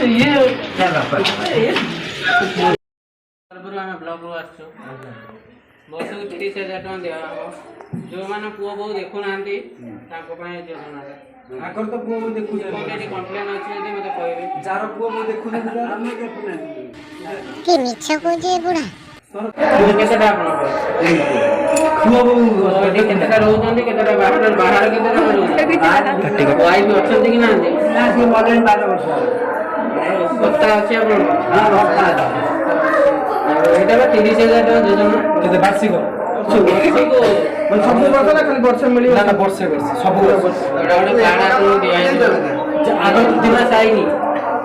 ये बस को 30,000 टका दिया जो मैंने पुओ बहु देखु ना योजना आगर तो पुओ देखु कम्प्लेन अच्छे मत कहे जार पुओ बहु देखु कि मिछा को जे बुढ़ा केतेटा आपण पुओ बहु केतेटा रहउछन्ती केतेटा बाहर बाहर केतेटा रहउछन्ती वाइफ अछन्ती कि ना से मॉडल 12 वर्ष पत्ता अछि आपण हां पत्ता एटा 30,000 टका योजना केते वार्षिक सब वर्ष ना खाली वर्ष मिलियो ना वर्ष सब वर्ष एटा कार्ड आपन दिया आगर दिन साइनी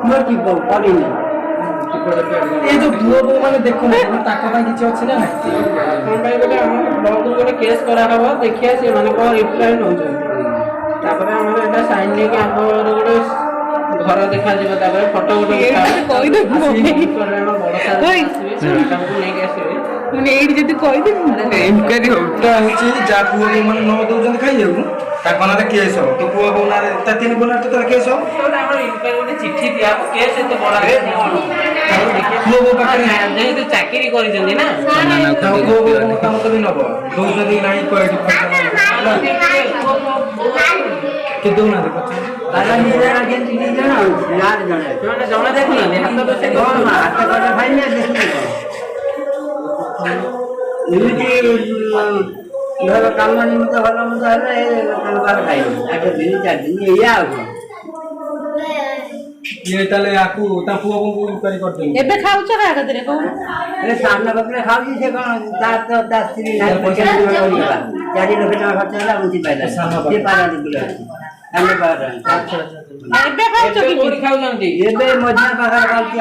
मोर की पड़ी ये जो पुओ बो माने देखो ताको पा किछ अछि ना कोन भाई बोले हम ब्लॉक को केस करा हबो देखिया से माने को रिप्लाई न होछ तापर हमर एटा साइन लेके हमर गोटे घर देखा जीव तापर फोटो गोटे कहि दे करे हम बड़ सारा सेटा को नै के आसे माने एडी जदी कहि दे इनक्वायरी होता होची जा पुओ बो माने न दउजन खाइ जाऊ ताको ना केस हो तो पुओ बो ना ता तीन गुना तो केस हो हमर इनक्वायरी गोटे चिट्ठी दिया केस एते बड़ा पुओ बो पाखे नहीं तो चाकरी करी जंदी ना पुओ बो काम कभी नबो दउजन नाही क्वालिटी के दउ ना देखो तारा निजे आगे निजे ना यार जणे तो जमा देखु ना हाथ तो से हाथ कर भाई ने देखु निजे घर काम निमित्त भला मत है बार खाई आगे दिन 4 दिन या ये तले आकू ता पुओ को इनक्वायरी कर दे एबे खाउछ का गदरे को अरे सामने बकरे खाउजी से कोन ता स्त्री ना पैसा दिबा 4 लाख टका खर्च होला उठी पाइला ये पारा दिबला हमने पारा अच्छा एबे खाउछ की कोडी खाउ जंती एबे मजना पाखा खाउची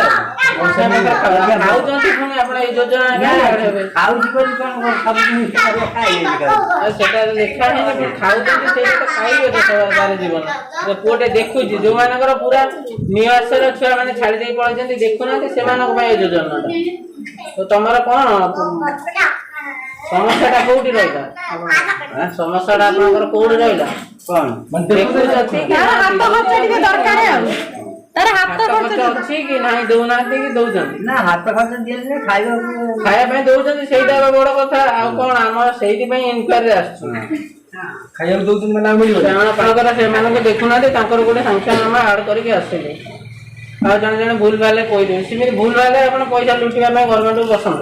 खाउ जंती पुनी आपण ए योजना खाउची कोन कोन सब दिन खाइ सेटा देखा है कि खाउ जंती से तो खाइबे तो सारा जीवन तो कोटे देखु जी जो मानकर पूरा निवासर छुआ माने छाडी दे पळ जंती देखु ना से मानक भाई योजना तो तमरा कोन समस्याटा कोठी रहला समस्याटा आपनकर कोठी रहला कोन देखु अछि तार हाथ खर्च के दरकार है तार हाथ खर्च अछि कि नाही दउना कि दउजन ना हाथ खर्च दिए ने खाइबा खाया दउजन सेटा बड़ कथा आ कोन हमर सेठी पई इनक्वायरी आछ खाइया दउजन माने मिलियो आपनकर से मानको देखु ना दे तांकर गोटे संख्या नाम ऐड करके आसीले आ जने जने भूल भाले कोइ दे सिमे भूल भाले अपन पैसा लुटिया में गवर्नमेंट को पसंद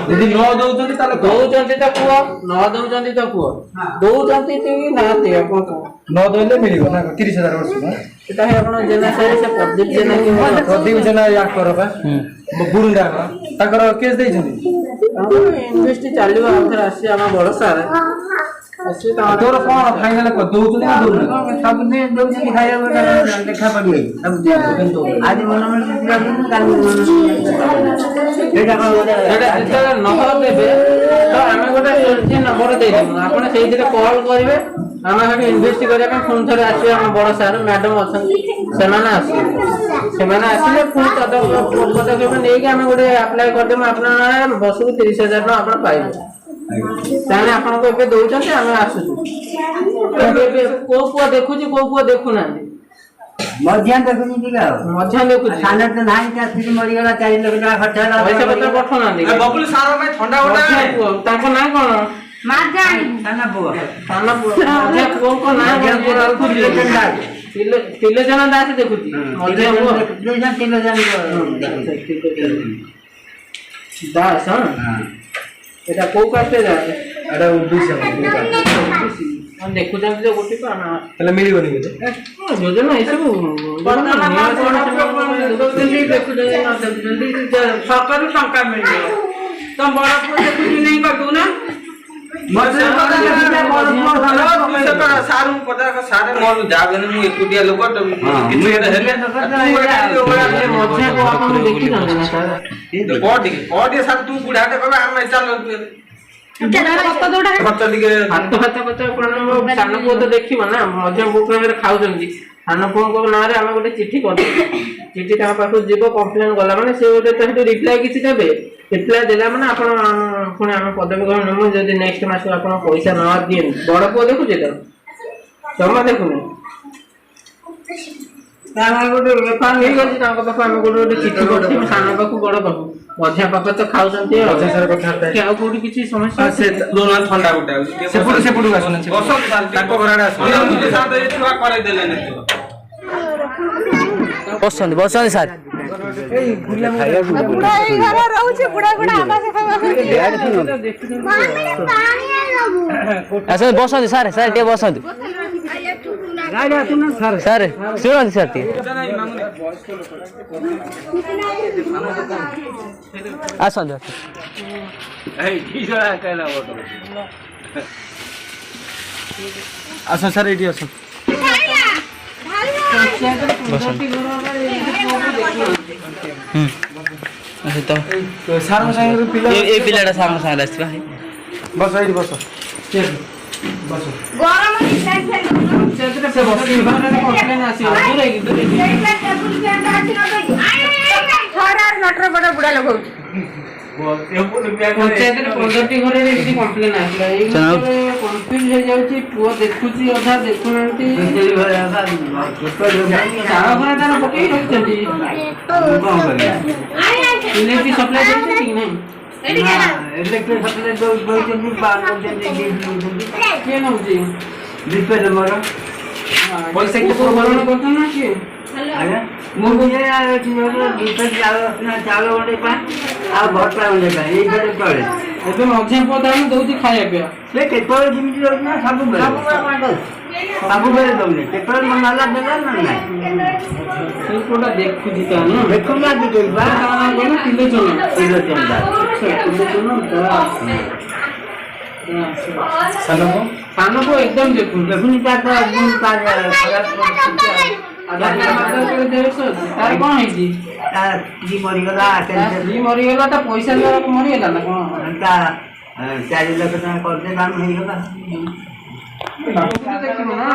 यदि न दउजन ताले दउजंती त कुओ न दउजंती त कुओ दउजंती त ना ते अपन न दइले मिलियो ना 30,000 वर्ष में एटा है अपन जेना से प्रदीप जेना कि प्रदीप जेना या करबा बुरुंडा ताकर केस देइ छथि इन्वेस्ट चालिबो आखर आसी हम बड़ सारा आसी त तोर कोन फाइनल को दउजन ना दउजन सब ने दउजन खाइबा देखा पड़ले सब दे आज मन में पूरा दिन काल एटा कोन एटा न देबे तो हम गोटे जे नंबर दे देबो आपण सेहि दिरे कॉल करिवे हम हेठी इन्वेस्ट करिया पे फोन थरे आसी हम बड़ सार मैडम अछन सेमाना आसीले पुनी पदक्षेप नै कि हम गोटे अप्लाई कर देम आपन बस को 30,000 न आपण पाइबे ताने आपण को एबे दउचते हम आसु एबे को देखुची को देखु ना मध्यान देखुनी दिगा मध्यान देखुची खाना तो नाही का स्त्री मरि गला 4 लाख टका खर्च होला पैसा पत्र पठो ना दे बबुल सारो में ठंडा होता है ताको ना कोन माजानी खाना बुआ जे को ना तिले जना दास देखुची मध्यान तीन जन दास हां एटा को काटे जा एटा उद्देश्य हम देखु जंती जो गोटी को हम तले मिली बनी के योजना ऐसे को देखु जल्दी सरकार टंका मिल तो बड़ा प्रोजेक्ट नहीं कर दू ना सारू पता का सारे मन जागने मु एकुटिया लोक तो किछ हेले मध्य को आपण देखि ना सर कोड सार तू बुढ़ाटे कहबे हम चल खर्च दिके हाथ सान पुओ तो देखिबो ना मध्य बुक में खाउ जंती सान पुओ को ना रे हम गोटे चिट्ठी कर चिट्ठी ता पाखु जीवो कंप्लेन गला माने से गोटे तो रिप्लाई किछि देबे रिप्लाई देला माने आपण पुणी हम पदवी नमु जदी नेक्स्ट मास आपण पैसा न दिए बड़ पुओ देखु जे तो जमा देखु ତାଙ୍କ ଗୋଟେ ବେପାର ହେଇଗଲି ତାଙ୍କ ପାଖକୁ ଆମେ ଗୋଟେ ଚିଠି କରିଥିଲୁ ସାନ ପାଖକୁ ବଡ ପାଖକୁ ମଝିଆ ପାଖ ତ ଖାଉଛନ୍ତି ଆଉ କୋଉଠି କିଛି ସମସ୍ୟା ସେ ଥଣ୍ଡା ଗୋଟେ ସେପଟକୁ ଆସୁନାହାନ୍ତି ତାଙ୍କ ଘର ଆଡେ ବସନ୍ତି ବସନ୍ତି ସାର୍ ବୁଢା ଏଇ ଘରେ ରହୁଛି ବୁଢା ବୁଢା ଆବାସ ଆସନ୍ତୁ ବସନ୍ତୁ ସାର୍ ସାର୍ ଟିକେ ବସନ୍ତୁ ସାର୍ ଶୁଣନ୍ତୁ ସାର୍ ଟିକେ ଆସନ୍ତୁ ଆସନ୍ତୁ ସାର୍ ଏଇଠି ଆସନ୍ତୁ ସାର୍ଙ୍କ ସାଙ୍ଗରେ ପିଲା ଏ ପିଲାଟା ସାର୍ଙ୍କ ସାଙ୍ଗରେ ଆସିବା ବସ ଏଇଠି ବସ ବୁଢା ଲଗାଉଛି ପଞ୍ଚାୟତରେ 15ଟି ଘରେ ଏମିତି କମ୍ପ୍ଲେନ ଆସିଲା ଏଇ କନଫ୍ୟୁଜ ହେଇଯାଉଛି ପୁଅ ଦେଖୁଛି ଅଧା ଦେଖୁନାହାନ୍ତି ଚାଳ ଘର ତାର ପକେଇ ରଖିଛନ୍ତି ଇଲେକ୍ଟ୍ରିକ ସପ୍ଲାଇ ଦେଉଛନ୍ତି କି ନାହିଁ କିଏ ନଉଛି ପଇସା କିଏ ଭରଣ କରୁଛନ୍ତି ନା କିଏ ମୁଁ ଚାଉଳ ଗଣ୍ଡେ ପାଏ ଆଉ ଭର୍ତ୍ତା ଗଣ୍ଡେ ପାଏ ଏଇ ଘରେ ଚଳେ ଏବେ ମଝିଆ ପୁଅ ତାହେଲେ ଦଉଛି ଖାଇବା ପିଇବା ସେ କେତେବେଳେ ଯେମିତି ରହୁଛି ନା ସବୁବେଳେ ଦଉନି କେତେବେଳେ ମନ ହେଲା ଦେଲା ନା ନାହିଁ ସେଇ ପୁଅଟା ଦେଖୁଛି ତାହେଲେ ଦେଖୁନାହାନ୍ତି ସାନ ପୁଅ ଏକଦମ ଦେଖୁନି ଦେଖୁନି ତାର ତାର କଣ ହେଇଛି ସ୍ତ୍ରୀ ମରିଗଲା ସ୍ତ୍ରୀ ମରିଗଲା ତା ପଇସା ମରିଗଲା ନା କଣ 4 ଲକ୍ଷ ଟଙ୍କା କରିଦେ ଦାମ ହେଇଗଲା ଦେଖିବୁ ନା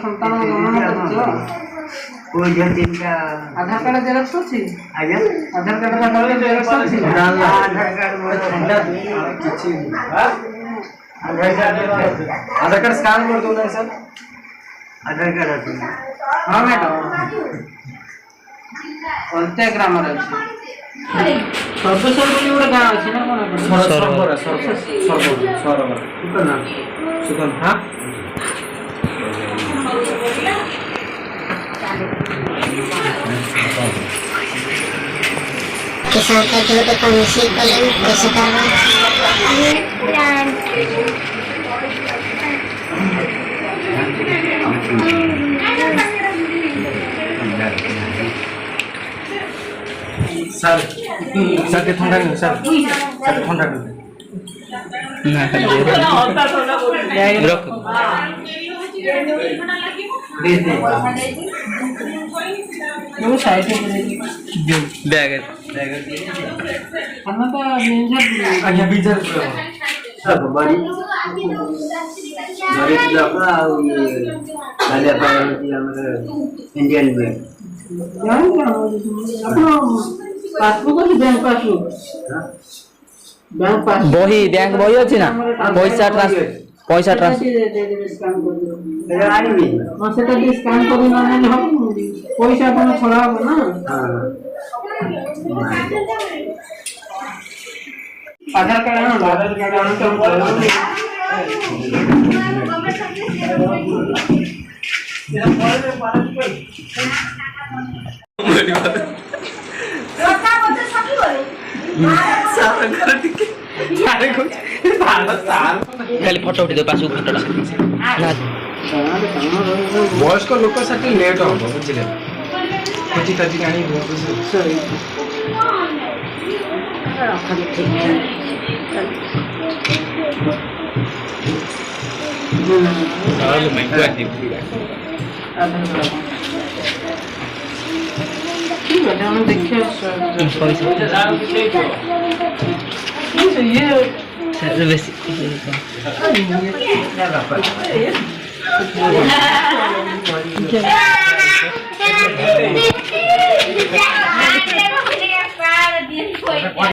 ସନ୍ତାନ ଗଣନା କରୁଛ କୋଉ ଝିଅ 3ଟା ଆଧାର କାର୍ଡ ଜେରକ୍ସ ଅଛି ଆଜ୍ଞା ଆଧାର କାର୍ଡ ଜେରକ୍ସ ଅଛି ଆଧାର କାର୍ଡ କିଛି ଆଧାର କାର୍ଡ ସ୍କାନ କରିଦଉନାହିଁ ସାର୍ ଆଧାର କାର୍ଡ ଅଛି ହଁ ମ୍ୟାଡ଼ାମ ଅଲତ୍ୟା ଗ୍ରାମରେ ଅଛି ସର୍ବସ୍ୱର ବୋଲି ଗୋଟେ ଗାଁ ଅଛି ନା କଣ किसान का जो तो कौन-सी कलम कैसे करना सर सर के ठंडा नहीं सर सर ठंडा नहीं रख वो साइड में बैग हम तो निंजा आगे बीजर सब बड़ी बड़ी लोग ଆଉ ବାଲିଆ ପାଣି ଆମର ଇଣ୍ଡିଆନ ବ୍ୟାଙ୍କ पासबुक ଅଛି बैंक पासबुक बैंक पासबुक बही बैंक बही अछि ना पैसा ट्रांसफर ଏଟା ଆଣିବି ହଁ ସେଟା ଟିକେ ସ୍କାନ କରି ନହେଲେ ହବ ପଇସା ଆପଣ ଛଡା ହବ ନା आधार कार्ड आधार खाली फोटो उठी दो पासबुक फोटोटा वयस्क लोक साथी लेट हम बुझिले खोजी ताजी आनी देखिए